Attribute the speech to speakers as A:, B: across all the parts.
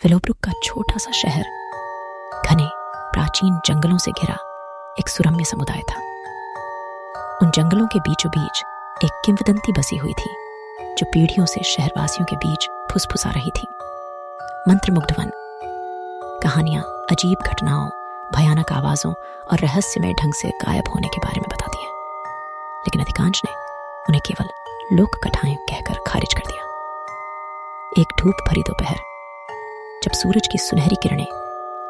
A: Willowbrook का छोटा सा शहर घने प्राचीन जंगलों से घिरा एक सुरम्य समुदाय था। उन जंगलों के बीचों बीच एक किंवदंती बसी हुई थी जो पीढ़ियों से शहरवासियों के बीच फुसफुसा रही थी। मंत्रमुग्ध वन। कहानियां अजीब घटनाओं, भयानक आवाजों और रहस्यमय ढंग से गायब होने के बारे में बताती हैं, लेकिन अधिकांश ने उन्हें केवल लोक कथाएं कहकर खारिज कर दिया। एक धूप भरी दोपहर, जब सूरज की सुनहरी किरणें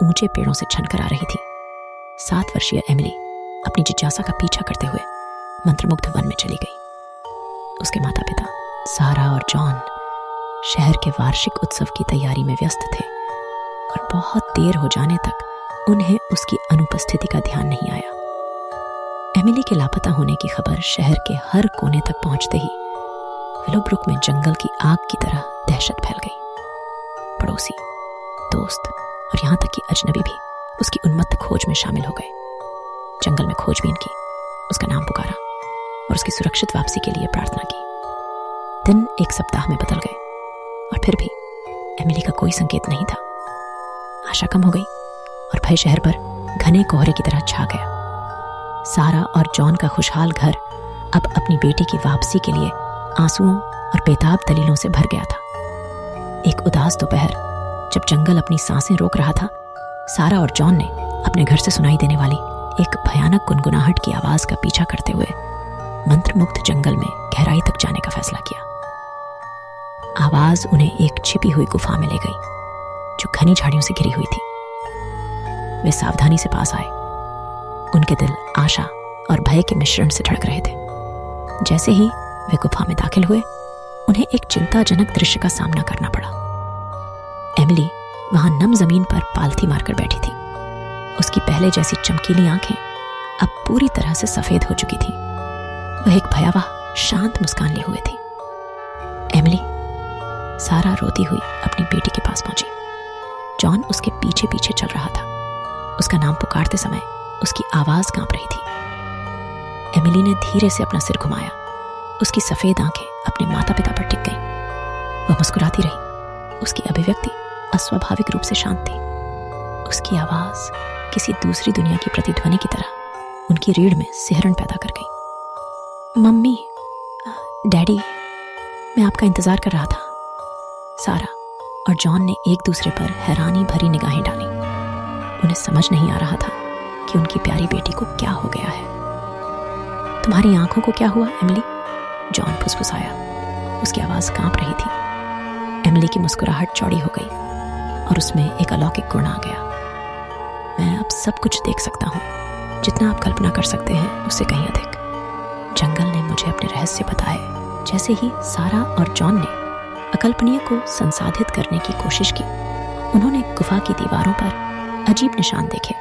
A: ऊंचे पेड़ों से छनकर आ रही थी, 7 वर्षीय एमिली अपनी जिज्ञासा का पीछा करते हुए मंत्रमुग्ध वन में चली गई। उसके माता पिता सारा और जॉन शहर के वार्षिक उत्सव की तैयारी में व्यस्त थे और बहुत देर हो जाने तक उन्हें उसकी अनुपस्थिति का ध्यान नहीं आया। एमिली के लापता होने की खबर शहर के हर कोने तक पहुंचते ही विलोब्रुक में जंगल की आग की तरह दहशत फैल गई। पड़ोसी, दोस्त और यहां तक कि अजनबी भी उसकी उन्मत्त खोज में शामिल हो गए। जंगल में खोजबीन की, उसका नाम पुकारा और उसकी सुरक्षित वापसी के लिए प्रार्थना की। दिन एक सप्ताह में बदल गए और फिर भी एमिली का कोई संकेत नहीं था। आशा कम हो गई और भय शहर पर घने कोहरे की तरह छा गया। सारा और जॉन का खुशहाल घर अब अपनी बेटी की वापसी के लिए आंसुओं और बेताब दलीलों से भर गया था। एक उदास दोपहर, जब जंगल अपनी सांसें रोक रहा था, सारा और जॉन ने अपने घर से सुनाई देने वाली एक भयानक गुनगुनाहट की आवाज का पीछा करते हुए मंत्रमुग्ध जंगल में गहराई तक जाने का फैसला किया। आवाज उन्हें एक छिपी हुई गुफा में ले गई जो घनी झाड़ियों से घिरी हुई थी। वे सावधानी से पास आए। उनके दिल आशा और भय के मिश्रण से धड़क रहे थे। जैसे ही वे गुफा में दाखिल हुए, उन्हें एक चिंताजनक दृश्य का सामना करना पड़ा। एमिली वहां नम जमीन पर पालथी मारकर बैठी थी। उसकी पहले जैसी चमकीली आंखें अब पूरी तरह से सफेद हो चुकी थीं। वह एक भयावह शांत मुस्कान लिए हुए थी। एमिली, सारा रोती हुई अपनी बेटी के पास पहुंची। जॉन उसके पीछे पीछे चल रहा था। उसका नाम पुकारते समय उसकी आवाज कांप रही थी। एमिली ने धीरे से अपना सिर घुमाया। उसकी सफेद आंखें अपने माता पिता पर टिक गईं। वह मुस्कुराती रही। उसकी अभिव्यक्ति अस्वाभाविक रूप से शांत थी। उसकी आवाज किसी दूसरी दुनिया की प्रतिध्वनि की तरह उनकी रीढ़ में सिहरन पैदा कर गई। मम्मी, डैडी, मैं आपका इंतजार कर रहा था। सारा और जॉन ने एक दूसरे पर हैरानी भरी निगाहें डाली। उन्हें समझ नहीं आ रहा था कि उनकी प्यारी बेटी को क्या हो गया है। तुम्हारी आंखों को क्या हुआ एमिली? जॉन फुसफुसाया। उसकी आवाज कांप रही थी। एमिली की मुस्कुराहट चौड़ी हो गई और उसमें एक अलौकिक गुण आ गया। मैं अब सब कुछ देख सकता हूँ, जितना आप कल्पना कर सकते हैं उससे कहीं अधिक। जंगल ने मुझे अपने रहस्य बताए। जैसे ही सारा और जॉन ने अकल्पनीय को संसाधित करने की कोशिश की, उन्होंने गुफा की दीवारों पर अजीब निशान देखे,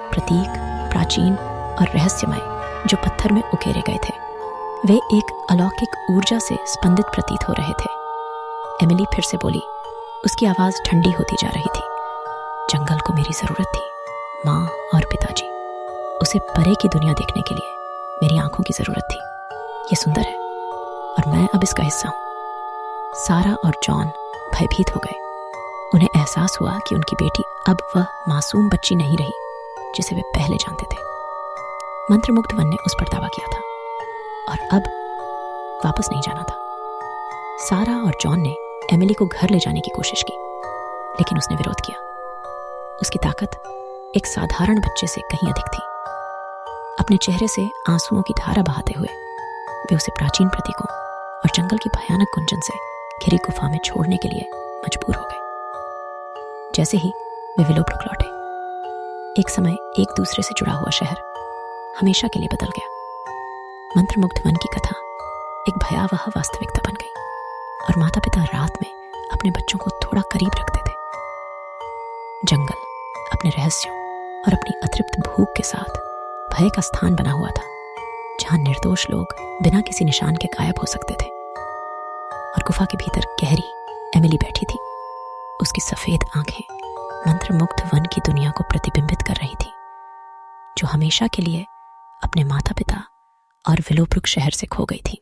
A: प्रतीक, प्राचीन और रहस्यमय, जो पत्थर में उकेरे गए थे। वे एक अलौकिक ऊर्जा से स्पंदित प्रतीत हो रहे थे। एमिली फिर से बोली। उसकी आवाज ठंडी होती जा रही थी। जंगल को मेरी जरूरत थी, माँ और पिताजी। उसे परे की दुनिया देखने के लिए मेरी आंखों की जरूरत थी। ये सुंदर है और मैं अब इसका हिस्सा हूं। सारा और जॉन भयभीत हो गए। उन्हें एहसास हुआ कि उनकी बेटी अब वह मासूम बच्ची नहीं रही जिसे वे पहले जानते थे। मंत्रमुग्ध वन ने उस पर दावा किया था और अब वापस नहीं जाना था। सारा और जॉन ने एमिली को घर ले जाने की कोशिश की, लेकिन उसने विरोध किया। उसकी ताकत एक साधारण बच्चे से कहीं अधिक थी। अपने चेहरे से आंसुओं की धारा बहाते हुए वे उसे प्राचीन प्रतीकों और जंगल की भयानक गुंजन से घिरी गुफा में छोड़ने के लिए मजबूर हो गए। जैसे ही वे विलोब्रुक लौटे, एक समय एक दूसरे से जुड़ा हुआ शहर हमेशा के लिए बदल गया। मंत्रमुग्ध वन की कथा एक भयावह वास्तविकता बन गई और माता पिता रात में अपने बच्चों को थोड़ा करीब रखते थे। जंगल अपने रहस्यों और अपनी अतृप्त भूख के साथ भय का स्थान बना हुआ था, जहां निर्दोष लोग बिना किसी निशान के गायब हो सकते थे। और गुफा के भीतर गहरी एमिली बैठी थी। उसकी सफेद आंखें मंत्रमुग्ध वन की दुनिया को प्रतिबिंबित कर रही थी, जो हमेशा के लिए अपने माता पिता और विलोब्रुक शहर से खो गई थी।